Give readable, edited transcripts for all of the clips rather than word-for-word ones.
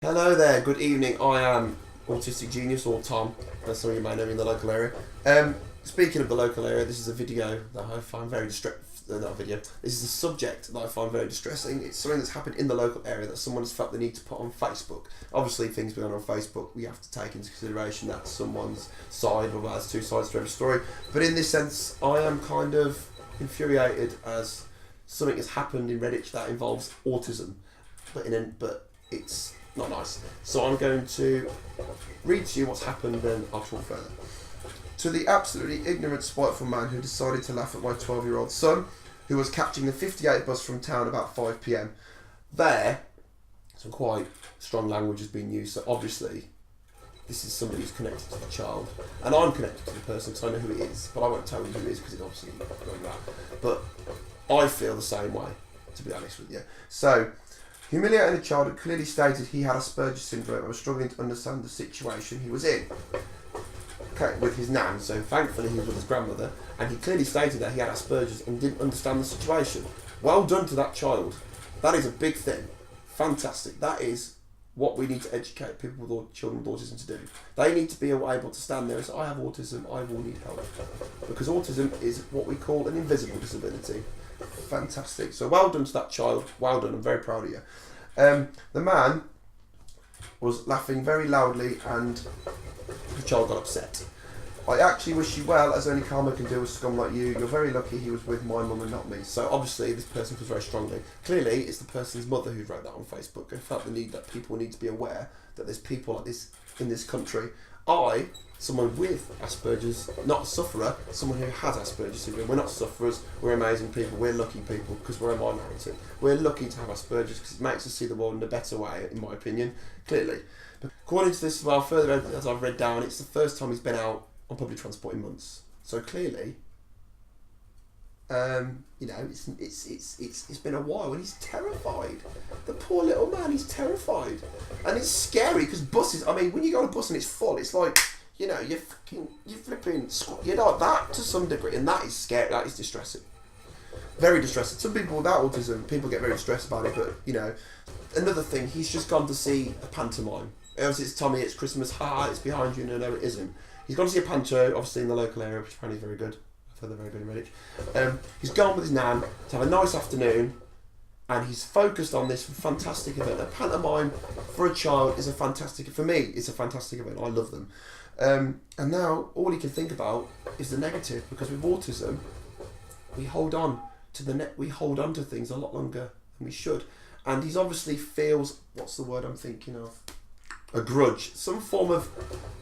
Hello there, good evening. I am Autistic Genius, or Tom, as some of you may know in the local area. Speaking of the local area, this is a video that I find very distressing. Not a video. This is a subject that I find very distressing. It's something that's happened in the local area that someone has felt the need to put on Facebook. Obviously, things going on Facebook, we have to take into consideration that someone's side, or there's two sides to every story. But in this sense, I am kind of infuriated as something has happened in Redditch that involves autism, but it's not nice. So I'm going to read to you what's happened, then I'll talk further. To the absolutely ignorant, spiteful man who decided to laugh at my 12-year-old son, who was catching the 58 bus from town about 5 p.m. There, some quite strong language has been used, so obviously this is somebody who's connected to the child. And I'm connected to the person because I know who it is, but I won't tell you who it is because it's obviously going back. But I feel the same way, to be honest with you. So, humiliating a child who clearly stated he had Asperger's syndrome and was struggling to understand the situation he was in. Okay, with his nan, so thankfully he was with his grandmother, and he clearly stated that he had Asperger's and didn't understand the situation. Well done to that child. That is a big thing. Fantastic. That is what we need to educate people with children with autism to do. They need to be able to stand there and say, I have autism, I will need help. Because autism is what we call an invisible disability. Fantastic. So well done to that child. Well done. I'm very proud of you. The man was laughing very loudly and the child got upset. I actually wish you well, as only karma can do with scum like you. You're very lucky he was with my mum and not me. So obviously this person feels very strongly. Clearly it's the person's mother who wrote that on Facebook and felt the need that people need to be aware that there's people like this in this country. Someone with Asperger's, not a sufferer, someone who has Asperger's syndrome. We're not sufferers, we're amazing people, we're lucky people because we're a minority. We're lucky to have Asperger's because it makes us see the world in a better way, in my opinion, clearly. But according to this as well, further as I've read down, it's the first time he's been out on public transport in months. So clearly, it's been a while and he's terrified. The poor little man, he's terrified. And it's scary because buses, I mean, when you go on a bus and it's full, it's like, you're flipping, you're like that to some degree, and that is scary, that is distressing. Very distressing. Some people without autism, people get very distressed about it, but, another thing, he's just gone to see a pantomime. Obviously it's Tommy, it's Christmas, it's behind you, no, it isn't. He's gone to see a panto, obviously in the local area, which apparently is very good. I've heard they're very good in Redditch. He's gone with his nan to have a nice afternoon, and he's focused on this fantastic event. A pantomime for a child is a fantastic, for me, it's a fantastic event. I love them. And now all he can think about is the negative, because with autism, we hold on to things a lot longer than we should. And he's obviously feels, what's the word I'm thinking of? A grudge, some form of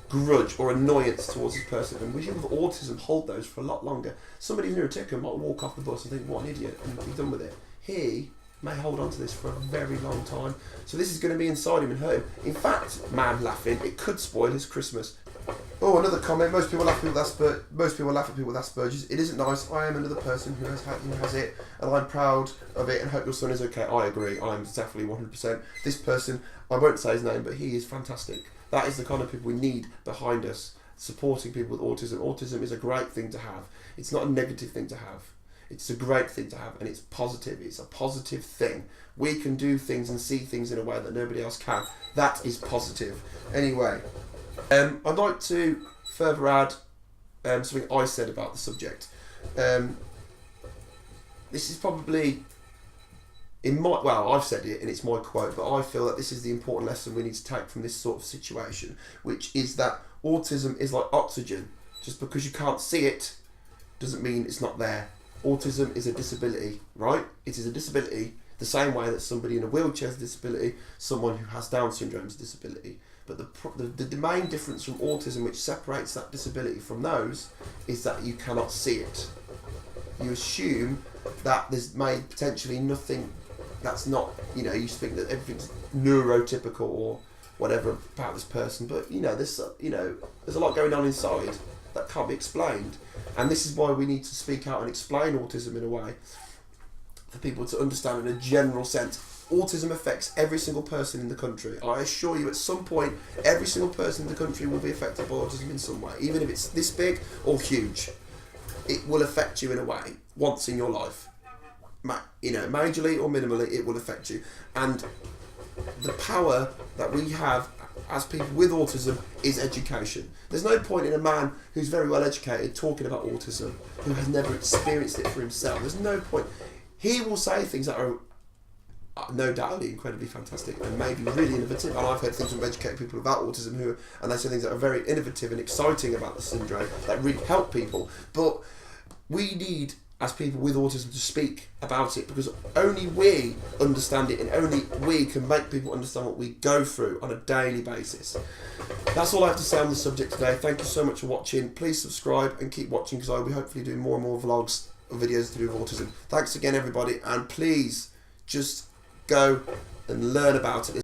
grudge or annoyance towards this person. And we with autism hold those for a lot longer. Somebody near a ticker might walk off the bus and think, what an idiot, and be done with it. He may hold on to this for a very long time. So this is going to be inside him and hurt him. In fact, man laughing, it could spoil his Christmas. Oh, another comment. Most people laugh at people with Asperger's. It isn't nice. I am another person who has it, and I'm proud of it and hope your son is okay. I agree. I'm definitely 100%. This person, I won't say his name, but he is fantastic. That is the kind of people we need behind us, supporting people with autism. Autism is a great thing to have. It's not a negative thing to have. It's a great thing to have, and it's positive. It's a positive thing. We can do things and see things in a way that nobody else can. That is positive. Anyway, I'd like to further add something I said about the subject. This is probably, I've said it and it's my quote, but I feel that this is the important lesson we need to take from this sort of situation, which is that autism is like oxygen. Just because you can't see it doesn't mean it's not there. Autism is a disability, right? It is a disability the same way that somebody in a wheelchair is a disability, someone who has Down syndrome is a disability. But the main difference from autism, which separates that disability from those, is that you cannot see it. You assume that there's potentially nothing that's not, you think that everything's neurotypical or whatever about this person, but there's a lot going on inside that can't be explained. And this is why we need to speak out and explain autism in a way for people to understand in a general sense. Autism affects every single person in the country. I assure you, at some point, every single person in the country will be affected by autism in some way, even if it's this big or huge. It will affect you in a way, once in your life. Majorly or minimally, it will affect you. And the power that we have as people with autism is education. There's no point in a man who's very well educated talking about autism who has never experienced it for himself. There's no point. He will say things that are no doubtly incredibly fantastic and maybe really innovative, and I've heard things from educated people about autism and they say things that are very innovative and exciting about the syndrome that really help people. But we need, as people with autism, to speak about it, because only we understand it and only we can make people understand what we go through on a daily basis. That's all I have to say on the subject today. Thank you so much for watching. Please subscribe and keep watching, because I'll be hopefully doing more and more vlogs or videos to do with autism. Thanks again, everybody, and please just go and learn about it.